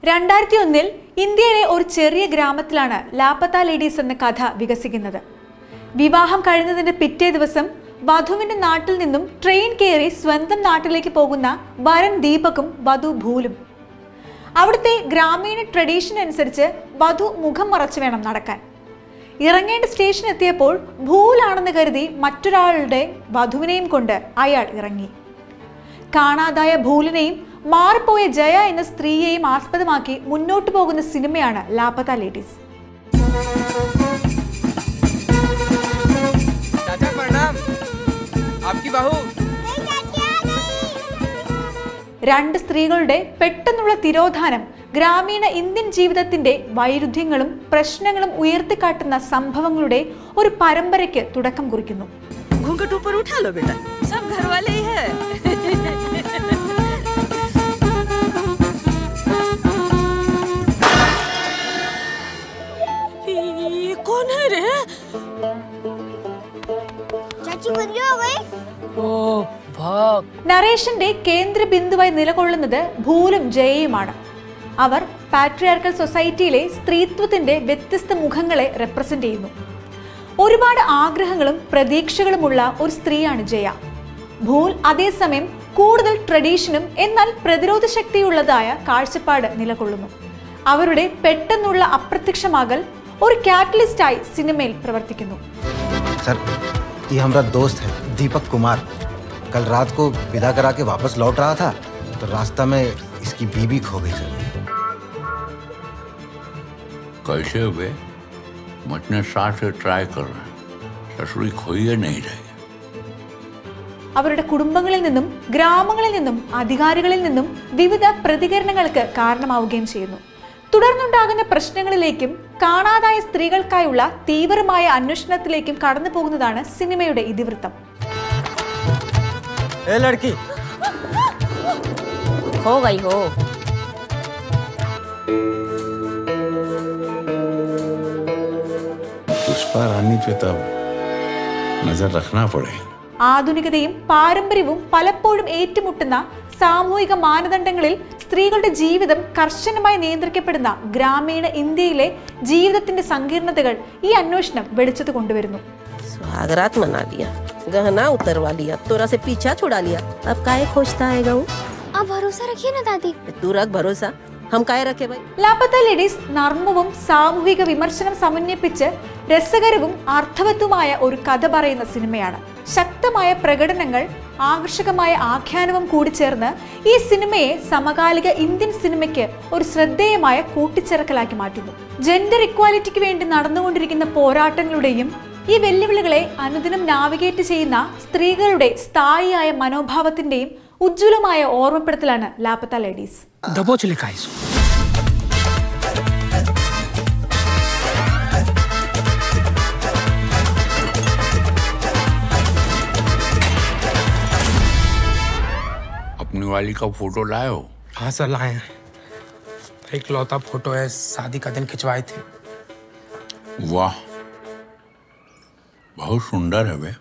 2001 ഇന്ത്യയിലെ ഒരു ചെറിയ ഗ്രാമത്തിലാണ് ലാപത്ത ലേഡീസ് എന്ന കഥ വികസിക്കുന്നത്. വിവാഹം കഴിഞ്ഞതിന്റെ പിറ്റേ ദിവസം വധുവിന്റെ നാട്ടിൽ നിന്നും ട്രെയിൻ കയറി സ്വന്തം നാട്ടിലേക്ക് പോകുന്ന വരൻ ദീപകും വധു ഭൂലും. അവിടുത്തെ ഗ്രാമീണ ട്രഡീഷൻ അനുസരിച്ച് വധു മുഖം മറച്ചു വേണം നടക്കാൻ. ഇറങ്ങേണ്ട സ്റ്റേഷൻ എത്തിയപ്പോൾ ഭൂലാണെന്ന് കരുതി മറ്റൊരാളുടെ വധുവിനെയും കൊണ്ട് അയാൾ ഇറങ്ങി. കാണാതായ ഭൂലിനെയും മാറിപ്പോയ ജയ എന്ന സ്ത്രീയെയും ആസ്പദമാക്കി മുന്നോട്ട് പോകുന്ന സിനിമയാണ് ലാപത്ത ലേഡീസ്. രണ്ട് സ്ത്രീകളുടെ പെട്ടെന്നുള്ള തിരോധാനം ഗ്രാമീണ ഇന്ത്യൻ ജീവിതത്തിന്റെ വൈരുദ്ധ്യങ്ങളും പ്രശ്നങ്ങളും ഉയർത്തിക്കാട്ടുന്ന സംഭവങ്ങളുടെ ഒരു പരമ്പരയ്ക്ക് തുടക്കം കുറിക്കുന്നു. നരേഷന്റെ കേന്ദ്ര ബിന്ദുവായി നിലകൊള്ളുന്നത് ഭൂലും ജയയുമാണ്. അവർ പാട്രിയാർക്കൽ സൊസൈറ്റിയിലെ സ്ത്രീത്വത്തിന്റെ വ്യത്യസ്ത മുഖങ്ങളെ റെപ്രസെന്റ് ചെയ്യുന്നു. ഒരുപാട് ആഗ്രഹങ്ങളും പ്രതീക്ഷകളുമുള്ള ഒരു സ്ത്രീയാണ് ജയ. ഭൂൽ അതേസമയം കൂടുതൽ ട്രഡീഷനും എന്നാൽ പ്രതിരോധ ശക്തിയുള്ളതായ കാഴ്ചപ്പാട് നിലകൊള്ളുന്നു. അവരുടെ പെട്ടെന്നുള്ള അപ്രത്യക്ഷമാകൽ ഒരു കാറ്റലിസ്റ്റായി സിനിമയിൽ പ്രവർത്തിക്കുന്നു. सर, ये हमारा दोस्त है दीपक कुमार. कल रात को विदा करा के वापस लौट रहा था तो रास्ता में इसकी बीबी खो गई सर. कैसे हुए? मटने साथ से ट्राई कर रहे हैं. ससुरी खोई नहीं रही. അവരുടെ കുടുംബങ്ങളിൽ നിന്നും ഗ്രാമങ്ങളിൽ നിന്നും അധികാരികളിൽ നിന്നും വിവിധ പ്രതികരണങ്ങൾക്ക് കാരണമാവുകയും ചെയ്യുന്നു. തുടർന്നുണ്ടാകുന്ന പ്രശ്നങ്ങളിലേക്കും കാണാതായ സ്ത്രീകൾക്കായുള്ള തീവ്രമായ അന്വേഷണത്തിലേക്കും കടന്നു പോകുന്നതാണ് സിനിമയുടെ ഇതിവൃത്തം. ആധുനികതയും പാരമ്പര്യവും പലപ്പോഴും ഏറ്റുമുട്ടുന്ന സാമൂഹിക മാനദണ്ഡങ്ങളിൽ സ്ത്രീകളുടെ ജീവിതം കർശനമായി നിയന്ത്രിക്കപ്പെടുന്ന ഗ്രാമീണ ഇന്ത്യയിലെ ജീവിതത്തിന്റെ സങ്കീർണതകൾ ഈ അന്വേഷണം വെളിച്ചത്ത് കൊണ്ടുവരുന്നു. ലാപത്ത ലേഡീസ് നർമ്മവും സാമൂഹിക വിമർശനം സമന്വയിപ്പിച്ച് രസകരവും അർത്ഥവത്തുമായ ഒരു കഥ പറയുന്ന സിനിമയാണ്. ശക്തമായ പ്രകടനങ്ങൾ, ആകർഷകമായ ആഖ്യാനവും കൂടി ചേർന്ന് ഈ സിനിമയെ സമകാലിക ഇന്ത്യൻ സിനിമയ്ക്ക് ഒരു ശ്രദ്ധേയമായ കൂട്ടിച്ചേർക്കലാക്കി മാറ്റുന്നു. ജെൻഡർ ഇക്വാലിറ്റിക്ക് വേണ്ടി നടന്നുകൊണ്ടിരിക്കുന്ന പോരാട്ടങ്ങളുടെയും ഈ വെല്ലുവിളികളെ അനുദിനം നാവിഗേറ്റ് ചെയ്യുന്ന സ്ത്രീകളുടെ സ്ഥായിയായ മനോഭാവത്തിന്റെയും ഉജ്ജ്വലമായ ഓർമ്മപ്പെടുത്തലാണ് ലാപത്ത ലേഡീസ്. अपनी वाली का फोटो लाए हो? हाँ सर, लाए हैं. एक लौता फोटो है, शादी का दिन खिंचवाए थे. वाह, बहुत सुंदर है वे.